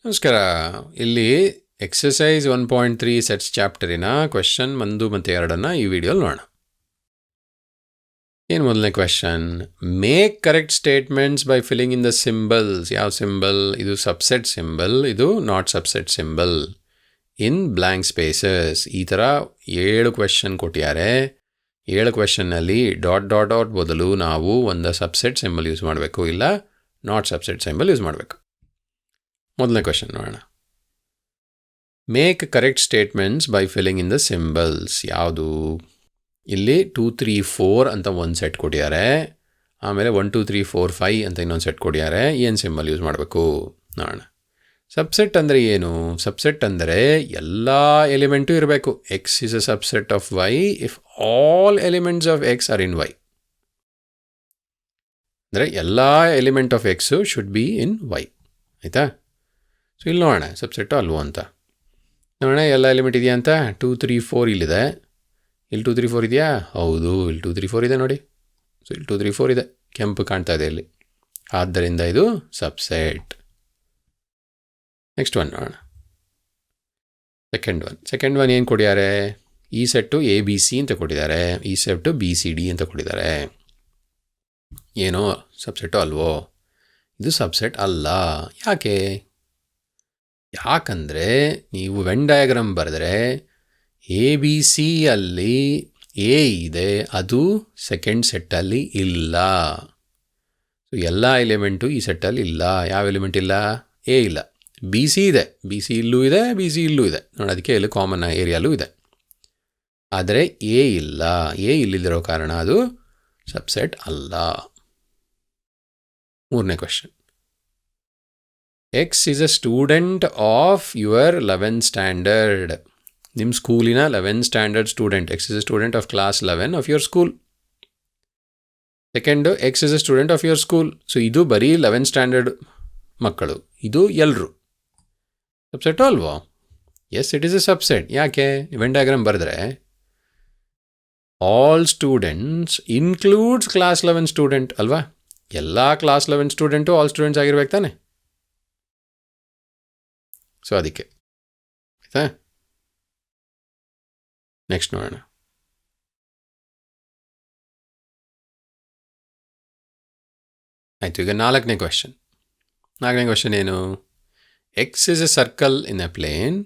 ನಮಸ್ಕಾರ. ಇಲ್ಲಿ exercise 1.3 sets ಚಾಪ್ಟರಿನ question 1 ಮತ್ತು 2 ಈ ವಿಡಿಯೋಲಿ ನೋಡೋಣ. ಏನು ಮೊದಲನೇ question? Make correct statements by filling in the symbols. ಯಾವ ಸಿಂಬಲ್ ಇದು? ಸಬ್ಸೆಟ್ ಸಿಂಬಲ್, ಇದು not subset symbol in blank spaces. ಈ ಥರ 7 ಕ್ವೆಶನ್ ಕೊಟ್ಟಿದ್ದಾರೆ. 7 ಕ್ವೆಶನ್ನಲ್ಲಿ ಡಾಟ್ ಡಾಟ್ ಡಾಟ್ ಬದಲು ನಾವು ಒಂದು ಸಬ್ಸೆಟ್ ಸಿಂಬಲ್ ಯೂಸ್ ಮಾಡಬೇಕು, ಇಲ್ಲ ನಾಟ್ ಸಬ್ಸೆಟ್ ಸಿಂಬಲ್ ಯೂಸ್ ಮಾಡಬೇಕು. ಮೊದಲನೇ ಕ್ವೆಶನ್ ನೋಡೋಣ. Make correct statements by filling in the symbols. ಯಾವುದು? ಇಲ್ಲಿ 2 3 4 ಅಂತ ಒಂದು ಸೆಟ್ ಕೊಟ್ಟಿದ್ದಾರೆ, ಆಮೇಲೆ 1 2 3 4 5 ಅಂತ ಇನ್ನೊಂದು ಸೆಟ್ ಕೊಟ್ಟಿದ್ದಾರೆ. ಏನು ಸಿಂಬಲ್ ಯೂಸ್ ಮಾಡಬೇಕು ನೋಡೋಣ. ಸಬ್ಸೆಟ್ ಅಂದರೆ ಏನು? ಸಬ್ಸೆಟ್ ಅಂದರೆ ಎಲ್ಲ ಎಲಿಮೆಂಟು ಇರಬೇಕು. X is a subset of y if all elements of x are in y. ಅಂದರೆ ಎಲ್ಲ element of x should be in y. ಆಯಿತಾ? ಸೊ ಇಲ್ಲಿ ನೋಡೋಣ ಸಬ್ಸೆಟ್ಟು ಅಲ್ವೋ ಅಂತ ನೋಡೋಣ. ಎಲ್ಲ ಎಲಿಮೆಂಟ್ ಇದೆಯಾ ಅಂತ. 2 3 4 ಇಲ್ಲಿದೆ. ಇಲ್ಲಿ 2 3 4 ಇದೆಯಾ? ಹೌದು, ಇಲ್ಲಿ 2 3 4 ಇದೆ ನೋಡಿ. ಸೊ ಇಲ್ಲಿ 2 3 4 ಇದೆ, ಕೆಂಪು ಕಾಣ್ತಾ ಇದೆ ಇಲ್ಲಿ. ಆದ್ದರಿಂದ ಇದು ಸಬ್ಸೆಟ್. ನೆಕ್ಸ್ಟ್ ಒನ್ ನೋಡೋಣ. ಸೆಕೆಂಡ್ ಒನ್ ಏನು ಕೊಟ್ಟಿದ್ದಾರೆ? ಈ ಸೆಟ್ಟು ಎ ಬಿ ಸಿ ಅಂತ ಕೊಟ್ಟಿದ್ದಾರೆ, ಈ ಸೆಟ್ಟು ಬಿ ಸಿ ಡಿ ಅಂತ ಕೊಟ್ಟಿದ್ದಾರೆ. ಏನೋ ಸಬ್ಸೆಟ್ಟು ಅಲ್ವೋ? ಇದು ಸಬ್ಸೆಟ್ ಅಲ್ಲ. ಯಾಕೆ? ಯಾಕಂದರೆ ನೀವು ವೆನ್ ಡಯಾಗ್ರಾಮ್ ಬರೆದ್ರೆ ಎ ಬಿ ಸಿ ಅಲ್ಲಿ ಎ ಇದೆ, ಅದು ಸೆಕೆಂಡ್ ಸೆಟ್ಟಲ್ಲಿ ಇಲ್ಲ. ಸೊ ಎಲ್ಲ ಎಲಿಮೆಂಟು ಈ ಸೆಟ್ಟಲ್ಲಿ ಇಲ್ಲ. ಯಾವ ಎಲಿಮೆಂಟ್ ಇಲ್ಲ? ಎ ಇಲ್ಲ. ಬಿ ಸಿ ಇದೆ, ಬಿ ಸಿ ಇಲ್ಲೂ ಇದೆ, ಬಿ ಸಿ ಇಲ್ಲೂ ಇದೆ ನೋಡಿ. ಅದಕ್ಕೆ ಇಲ್ಲಿ ಕಾಮನ್ ಏರಿಯಾಲೂ ಇದೆ. ಆದರೆ ಎ ಇಲ್ಲ. ಎ ಇಲ್ಲಿದ್ದಿರೋ ಕಾರಣ ಅದು ಸಬ್ಸೆಟ್ ಅಲ್ಲ. ಮೂರನೇ question. X is a student of your 11th standard. ನಿಮ್ಮ ಸ್ಕೂಲಿನ 11th standard student. X is a student of class 11 of your school. Second, x is a student of your school. So ಇದು ಬರೀ 11th standard ಮಕ್ಕಳು, ಇದು ಎಲ್ಲರೂ. Subset ಅಲ್ವೋ? Yes, it is a subset. ಯಾಕೆ? Venn diagram ಬರೆದ್ರೆ all students includes class 11 student ಅಲ್ವಾ? ಎಲ್ಲ ಕ್ಲಾಸ್ 11 ಸ್ಟೂಡೆಂಟು ಆಲ್ ಸ್ಟೂಡೆಂಟ್ಸ್ ಆಗಿರ್ಬೇಕು ತಾನೆ. ಸೊ ಅದಕ್ಕೆ ಆಯಿತಾ? ನೆಕ್ಸ್ಟ್ ನೋಡೋಣ. ಆಯಿತು, ಈಗ ನಾಲ್ಕನೇ ಕ್ವೆಶನ್ ಏನು? X is a circle in a plane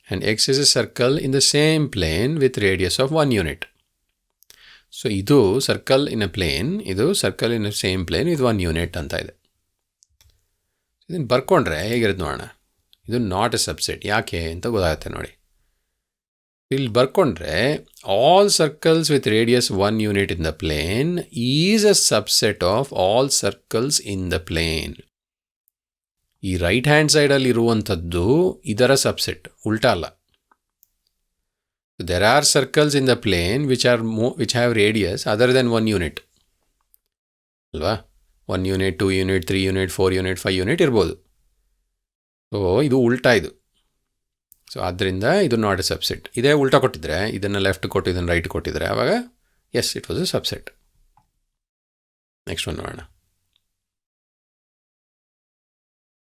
and x is a circle in the same plane with radius of 1 unit. So ಇದು ಸರ್ಕಲ್ ಇನ್ ಎ ಪ್ಲೇನ್, ಇದು circle in a same plane with 1 unit ಅಂತ ಇದೆ. ಇದನ್ನು ಬರ್ಕೊಂಡ್ರೆ ಹೇಗಿರುತ್ತೆ ನೋಡೋಣ. ಇದು not a subset. ಯಾಕೆ ಅಂತ ಗೊತ್ತಾಗುತ್ತೆ ನೋಡಿ. ಇಲ್ಲಿ ಬರ್ಕೊಂಡ್ರೆ all circles with radius 1 unit in the plane is a subset of all circles in the plane. ಈ ರೈಟ್ ಹ್ಯಾಂಡ್ ಸೈಡಲ್ಲಿ ಇರುವಂಥದ್ದು ಇದರ ಸಬ್ಸೆಟ್, ಉಲ್ಟಾ ಅಲ್ಲ. There are circles in the plane which have radius other than 1 unit ಅಲ್ವಾ? 1 unit, 2 unit, 3 unit, 4 unit, 5 unit ಇರ್ಬೋದು. So ಇದು ಉಲ್ಟಾ ಇದು. ಸೊ ಆದ್ದರಿಂದ ಇದು ನಾಟ್ ಎ ಸಬ್ಸೆಟ್. ಇದೇ ಉಲ್ಟಾ ಕೊಟ್ಟಿದ್ರೆ, ಇದನ್ನು ಲೆಫ್ಟ್ ಕೊಟ್ಟು ಇದನ್ನು ರೈಟ್ ಕೊಟ್ಟಿದ್ರೆ ಆವಾಗ yes, it was a subset. Next one ನೋಡೋಣ.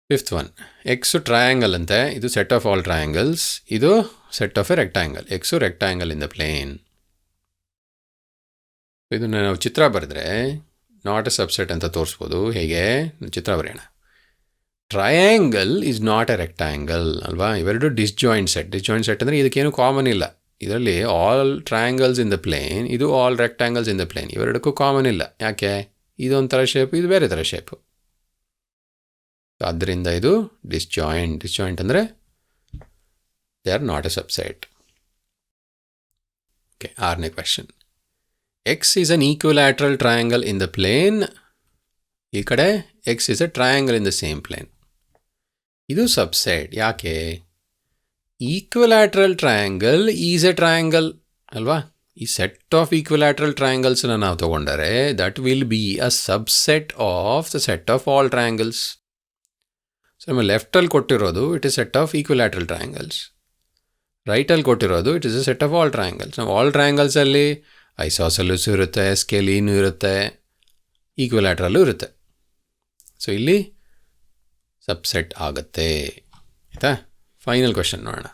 5th one. ಎಕ್ಸು ಟ್ರಯಾಂಗಲ್ ಅಂತೆ. ಇದು ಸೆಟ್ ಆಫ್ ಆಲ್ ಟ್ರಯಾಂಗಲ್ಸ್, ಇದು set of a rectangle. X rectangle in the plane. ಇದನ್ನು ನಾವು ಚಿತ್ರ ಬರೆದ್ರೆ ನಾಟ್ ಎ ಸಬ್ಸೆಟ್ ಅಂತ ತೋರಿಸ್ಬೋದು. ಹೇಗೆ? ಚಿತ್ರ ಬರೆಯೋಣ. Triangle is not a rectangle ಅಲ್ವಾ? ಇವೆರಡು ಡಿಸ್ಜಾಯಿಂಟ್ ಸೆಟ್ ಅಂದರೆ ಇದಕ್ಕೇನು ಕಾಮನ್ ಇಲ್ಲ. ಇದರಲ್ಲಿ all triangles in the plane, ಇದು all rectangles in the plane. ಇವೆರಡಕ್ಕೂ ಕಾಮನ್ ಇಲ್ಲ. ಯಾಕೆ? ಇದೊಂಥರ ಶೇಪು, ಇದು ಬೇರೆ ಥರ ಶೇಪು. ಆದ್ದರಿಂದ ಇದು ಡಿಸ್ಜಾಯಿಂಟ್ ಅಂದರೆ they are not a subset. Okay, 6ನೇ question. X is an equilateral triangle in the plane. ಈ ಕಡೆ X is a triangle in the same plane. ಇದು ಸಬ್ಸೆಟ್. ಯಾಕೆ? Equilateral triangle is a triangle ಅಲ್ವಾ? ಈ ಸೆಟ್ ಆಫ್ ಈಕ್ವಿಲ್ಯಾಟ್ರಲ್ ಟ್ರಯಾಂಗಲ್ಸ್ನ ನಾವು ತಗೊಂಡರೆ that will be a subset of the set of all triangles. So ನಮ್ಮ ಲೆಫ್ಟಲ್ಲಿ ಕೊಟ್ಟಿರೋದು it is set of equilateral triangles, ರೈಟಲ್ಲಿ ಕೊಟ್ಟಿರೋದು it is A set of all triangles. ನಾವು ಆಲ್ ಟ್ರಯಾಂಗಲ್ಸಲ್ಲಿ ಐಸಾಸೆಲಸ್ ಇರುತ್ತೆ, ಸ್ಕೆಲೀನು ಇರುತ್ತೆ, ಈಕ್ವಿಲ್ಯಾಟ್ರಲ್ಲೂ ಇರುತ್ತೆ. ಸೊ ಇಲ್ಲಿ ಸಬ್ಸೆಟ್ ಆಗುತ್ತೆ. ಆಯಿತಾ? ಫೈನಲ್ ಕ್ವೆಶನ್ ನೋಡೋಣ.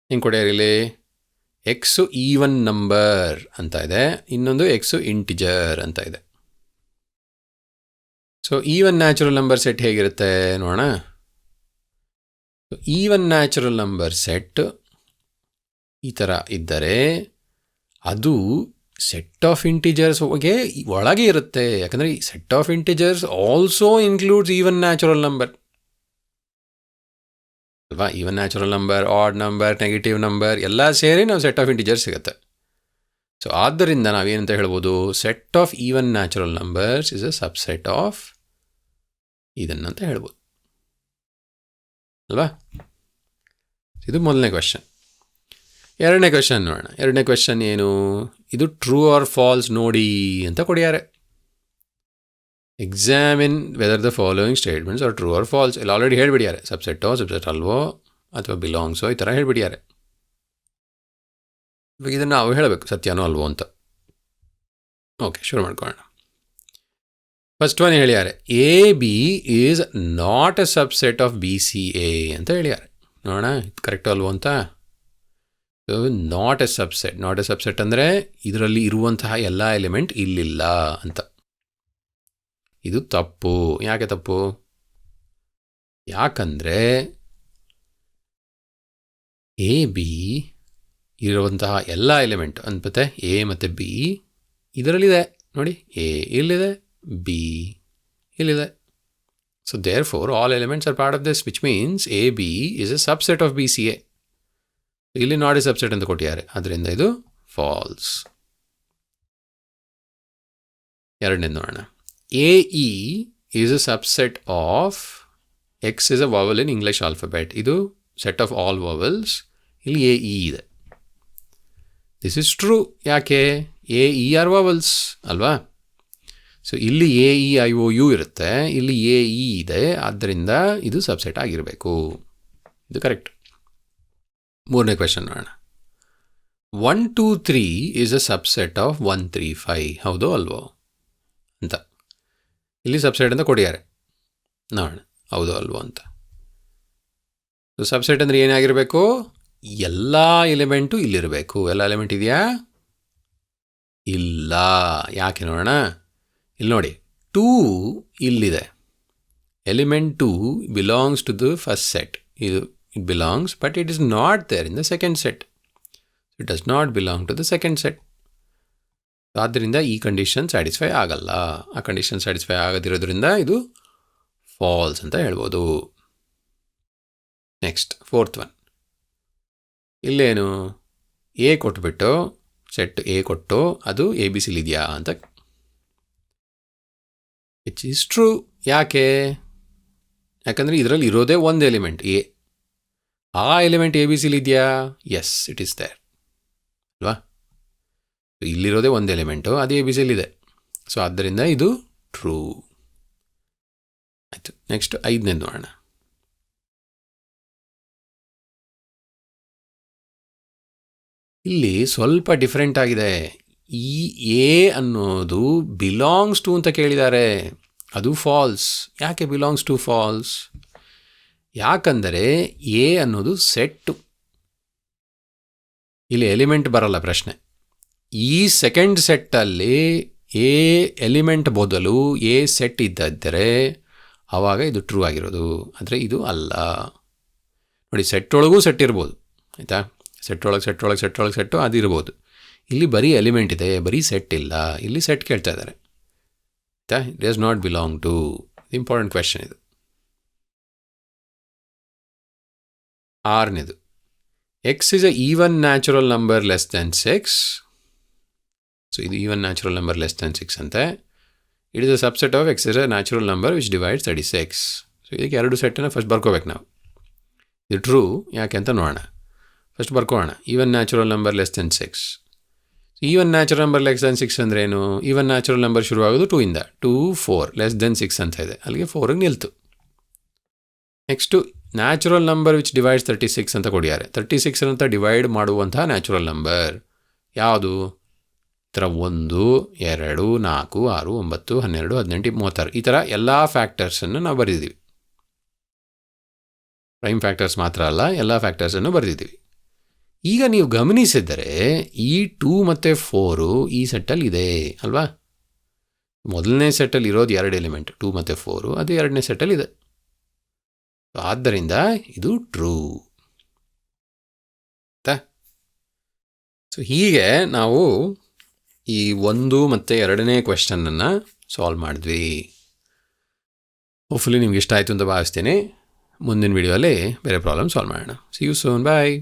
ಹಿಂಗೆ ಕೊಡ್ಯಾರಿಲ್ಲಿ ಎಕ್ಸು ಈವನ್ ನಂಬರ್ ಅಂತ ಇದೆ, ಇನ್ನೊಂದು ಎಕ್ಸು ಇಂಟಿಜರ್ ಅಂತ ಇದೆ. So even natural number set ಹೇಗಿರುತ್ತೆ ನೋಡೋಣ. ಈವನ್ ನ್ಯಾಚುರಲ್ ನಂಬರ್ ಸೆಟ್ ಈ ಥರ ಇದ್ದರೆ ಅದು ಸೆಟ್ ಆಫ್ ಇಂಟಿಜರ್ಸ್ ಒಳಗೆ ಇರುತ್ತೆ. ಯಾಕಂದರೆ ಈ set of integers also includes even natural number ಅಲ್ವಾ. Even natural number, odd number, negative number ಎಲ್ಲ ಸೇರಿ ನಾವು ಸೆಟ್ ಆಫ್ ಇಂಟಿಜರ್ಸ್ ಸಿಗುತ್ತೆ. ಸೊ ಆದ್ದರಿಂದ ನಾವೇನಂತ ಹೇಳ್ಬೋದು, set of even natural numbers is a subset of ಇದನ್ನಂತ ಹೇಳ್ಬೋದು ಅಲ್ವಾ. ಇದು ಮೊದಲನೇ ಕ್ವೆಶನ್. ಎರಡನೇ ಕ್ವೆಶನ್ ನೋಡೋಣ. ಎರಡನೇ ಕ್ವೆಶನ್ ಏನು, ಇದು ಟ್ರೂ ಆರ್ ಫಾಲ್ಸ್ ನೋಡಿ ಅಂತ ಕೊಡ್ಯಾರೆ. Examine whether the following statements are true or false. ಇಲ್ಲಿ ಆಲ್ರೆಡಿ ಹೇಳಿಬಿಡ್ಯಾರೆ, ಸಬ್ಸೆಟ್ಟೋ ಸಬ್ಸೆಟ್ ಅಲ್ವೋ ಅಥವಾ ಬಿಲಾಂಗ್ಸೋ ಈ ಥರ ಹೇಳಿಬಿಡ್ಯಾರೆ. ಇವಾಗ ಇದನ್ನು ನಾವು ಹೇಳಬೇಕು ಸತ್ಯನೋ ಅಲ್ವೋ ಅಂತ. ಓಕೆ, ಶುರು ಮಾಡ್ಕೊಳ್ಳೋಣ. ಫಸ್ಟ್ ಒನ್ ಹೇಳ್ಯಾರೆ, A B is not a subset of B C A ಅಂತ ಹೇಳ್ಯಾರೆ. ನೋಡೋಣ ಕರೆಕ್ಟೋ ಅಲ್ವೋ ಅಂತ. Not a subset, not a subset ಅಂದರೆ ಇದರಲ್ಲಿ ಇರುವಂತಹ ಎಲ್ಲ ಎಲಿಮೆಂಟ್ ಇಲ್ಲಿಲ್ಲ ಅಂತ. ಇದು ತಪ್ಪು. ಯಾಕೆ ತಪ್ಪು? ಯಾಕಂದರೆ ಎ ಬಿ ಇರುವಂತಹ ಎಲ್ಲ ಎಲಿಮೆಂಟ್ ಅನ್ಪತ್ತೆ ಎ ಮತ್ತು ಬಿ ಇದರಲ್ಲಿದೆ ನೋಡಿ. ಎ ಇಲ್ಲಿದೆ, ಬಿ ಇಲ್ಲಿದೆ. So therefore all elements are part of this, which means A B is a subset of B C A. ಇಲ್ಲಿ ನಾಟ್ ಎ ಸಬ್ಸೆಟ್ ಅಂತ ಕೊಟ್ಟಿದ್ದಾರೆ, ಅದರಿಂದ ಇದು ಫಾಲ್ಸ್. ಎರಡನೇದು ನೋಡೋಣ. A E is a subset of X is a vowel in English alphabet. ಇದು set of all vowels. ಇಲ್ಲಿ A E ಇದೆ. This is true. ಯಾಕೆ? ಎ ಇ ಆರ್ ವಾವಲ್ಸ್ ಅಲ್ವಾ. ಸೊ ಇಲ್ಲಿ A E I O U ಇರುತ್ತೆ, ಇಲ್ಲಿ A E ಇದೆ, ಆದ್ದರಿಂದ ಇದು ಸಬ್ಸೆಟ್ ಆಗಿರಬೇಕು. ಇದು ಕರೆಕ್ಟ್. ಮೂರನೇ ಕ್ವೆಶನ್ ನೋಡೋಣ. 1 2 3 ಈಸ್ ಅ ಸಬ್ಸೆಟ್ ಆಫ್ 1 3 5. ಹೌದೋ ಅಲ್ವೋ ಅಂತ ಇಲ್ಲಿ ಸಬ್ಸೆಟ್ ಅಂತ ಕೊಡಿದ್ದಾರೆ. ನೋಡೋಣ ಹೌದೋ ಅಲ್ವೋ ಅಂತ. ಸೊ ಸಬ್ಸೆಟ್ ಅಂದರೆ ಏನಾಗಿರಬೇಕು? ಎಲ್ಲ ಎಲಿಮೆಂಟು ಇಲ್ಲಿರಬೇಕು. ಎಲ್ಲ ಎಲಿಮೆಂಟ್ ಇದೆಯಾ? ಇಲ್ಲ. ಯಾಕೆ ನೋಡೋಣ. ಇಲ್ಲಿ ನೋಡಿ, 2 ಇಲ್ಲಿದೆ. Element 2 belongs to the first set. ಇದು it belongs, but it is not there in the second set. It does not belong to the second set. ಆದ್ದರಿಂದ ಈ ಕಂಡೀಷನ್ ಸ್ಯಾಟಿಸ್ಫೈ ಆಗಲ್ಲ. ಆ ಕಂಡೀಷನ್ ಸ್ಯಾಟಿಸ್ಫೈ ಆಗದಿರೋದ್ರಿಂದ ಇದು ಫಾಲ್ಸ್ ಅಂತ ಹೇಳ್ಬೋದು. Next fourth one. ಇಲ್ಲೇನು A ಕೊಟ್ಬಿಟ್ಟು ಸೆಟ್ ಎ ಕೊಟ್ಟು ಅದು ಎ ಬಿ ಸಿಲಿ ಇದೆಯಾ ಅಂತ. Which is true. ಯಾಕೆ? ಯಾಕಂದರೆ ಇದರಲ್ಲಿ ಇರೋದೇ ಒಂದು ಎಲಿಮೆಂಟ್ ಎ. ಆ ಎಲಿಮೆಂಟ್ ಎ ಬಿ ಸಿಲಿ ಇದೆಯಾ? ಎಸ್, ಇಟ್ ಈಸ್ ದೇರ್ ಅಲ್ವಾ. ಇಲ್ಲಿರೋದೇ ಒಂದು ಎಲಿಮೆಂಟು, ಅದು ಎ ಬಿ ಸಿಲಿದೆ. ಸೊ ಆದ್ದರಿಂದ ಇದು ಟ್ರೂ ಆಯಿತು. ನೆಕ್ಸ್ಟ್ ಐದನೇದು ನೋಡೋಣ. ಇಲ್ಲಿ ಸ್ವಲ್ಪ ಡಿಫ್ರೆಂಟ್ ಆಗಿದೆ. ಈ ಎ ಅನ್ನೋದು ಬಿಲಾಂಗ್ಸ್ ಟು ಅಂತ ಕೇಳಿದ್ದಾರೆ, ಅದು ಫಾಲ್ಸ್. ಯಾಕೆ ಬಿಲಾಂಗ್ಸ್ ಟು ಫಾಲ್ಸ್? ಯಾಕಂದರೆ ಎ ಅನ್ನೋದು ಸೆಟ್ಟು. ಇಲ್ಲಿ ಎಲಿಮೆಂಟ್ ಬರಲ್ಲ ಪ್ರಶ್ನೆ. ಈ ಸೆಕೆಂಡ್ ಸೆಟ್ಟಲ್ಲಿ ಎ ಎಲಿಮೆಂಟ್ ಬದಲು ಎ ಸೆಟ್ ಇದ್ದರೆ ಆವಾಗ ಇದು ಟ್ರೂ ಆಗಿರೋದು. ಆದರೆ ಇದು ಅಲ್ಲ. ನೋಡಿ, ಸೆಟ್ಟೊಳಗೂ ಸೆಟ್ ಇರ್ಬೋದು ಆಯಿತಾ. ಸೆಟ್ಟು ಅದಿರ್ಬೋದು. ಇಲ್ಲಿ ಬರೀ ಎಲಿಮೆಂಟ್ ಇದೆ, ಬರೀ ಸೆಟ್ ಇಲ್ಲ. ಇಲ್ಲಿ ಸೆಟ್ ಕೇಳ್ತಾ ಇದ್ದಾರೆ ಆಯಿತಾ. It does not belong to. Important question ಇದು. ಆರನೇದು, X is a even natural number less than 6. So ಇದು even natural number less than 6 ಅಂತೆ. It is a subset of X is a natural number which divides 36. So ಇದಕ್ಕೆ ಎರಡು ಸೆಟ್ಟನ್ನು first ಬರ್ಕೋಬೇಕು ನಾವು. ಇದು true. ಯಾಕೆ ಅಂತ ನೋಡೋಣ. ಫಸ್ಟ್ ಬರ್ಕೋಣ. Even natural number less than 6. Even natural number less than 6 ಅಂದರೆ ಏನು? ಈವನ್ ನ್ಯಾಚುರಲ್ ನಂಬರ್ ಶುರುವಾಗೋದು 2 ಇಂದ. 2 4 ಲೆಸ್ ದೆನ್ 6 ಅಂತ ಇದೆ, ಅಲ್ಲಿಗೆ 4ಗೆ ನಿಲ್ತು. Next natural number which divides 36 ಅಂತ ಕೊಡಿದ್ದಾರೆ. 36 ಅಂತ ಡಿವೈಡ್ ಮಾಡುವಂತಹ ನ್ಯಾಚುರಲ್ ನಂಬರ್ ಯಾವುದು? ಈ ಥರ 1 2 4 6 9 12 18 36 ಈ ಥರ ಎಲ್ಲ ಫ್ಯಾಕ್ಟರ್ಸನ್ನು ನಾವು ಬರೆದಿದ್ದೀವಿ. ಪ್ರೈಮ್ ಫ್ಯಾಕ್ಟರ್ಸ್ ಮಾತ್ರ ಅಲ್ಲ, ಎಲ್ಲ ಫ್ಯಾಕ್ಟರ್ಸನ್ನು ಬರೆದಿದ್ದೀವಿ. ಈಗ ನೀವು ಗಮನಿಸಿದರೆ ಈ 2 ಮತ್ತು 4 ಈ ಸೆಟ್ಟಲ್ಲಿ ಇದೆ ಅಲ್ವಾ? ಮೊದಲನೇ ಸೆಟ್ಟಲ್ಲಿ ಇರೋದು 2 ಎಲಿಮೆಂಟ್ 2 ಮತ್ತು 4, ಅದು ಎರಡನೇ ಸೆಟ್ಟಲ್ಲಿ ಇದೆ. ಆದ್ದರಿಂದ ಇದು ಟ್ರೂ. ಸೊ ಹೀಗೆ ನಾವು ಈ 1 ಮತ್ತು 2ನೇ ಕ್ವೆಶ್ಚನನ್ನು ಸಾಲ್ವ್ ಮಾಡಿದ್ವಿ. ಹೋಪ್ಫುಲಿ ನಿಮ್ಗೆ ಇಷ್ಟ ಆಯಿತು ಅಂತ ಭಾವಿಸ್ತೀನಿ. ಮುಂದಿನ ವಿಡಿಯೋಲಿ ಬೇರೆ ಪ್ರಾಬ್ಲಮ್ ಸಾಲ್ವ್ ಮಾಡೋಣ. See you soon, bye.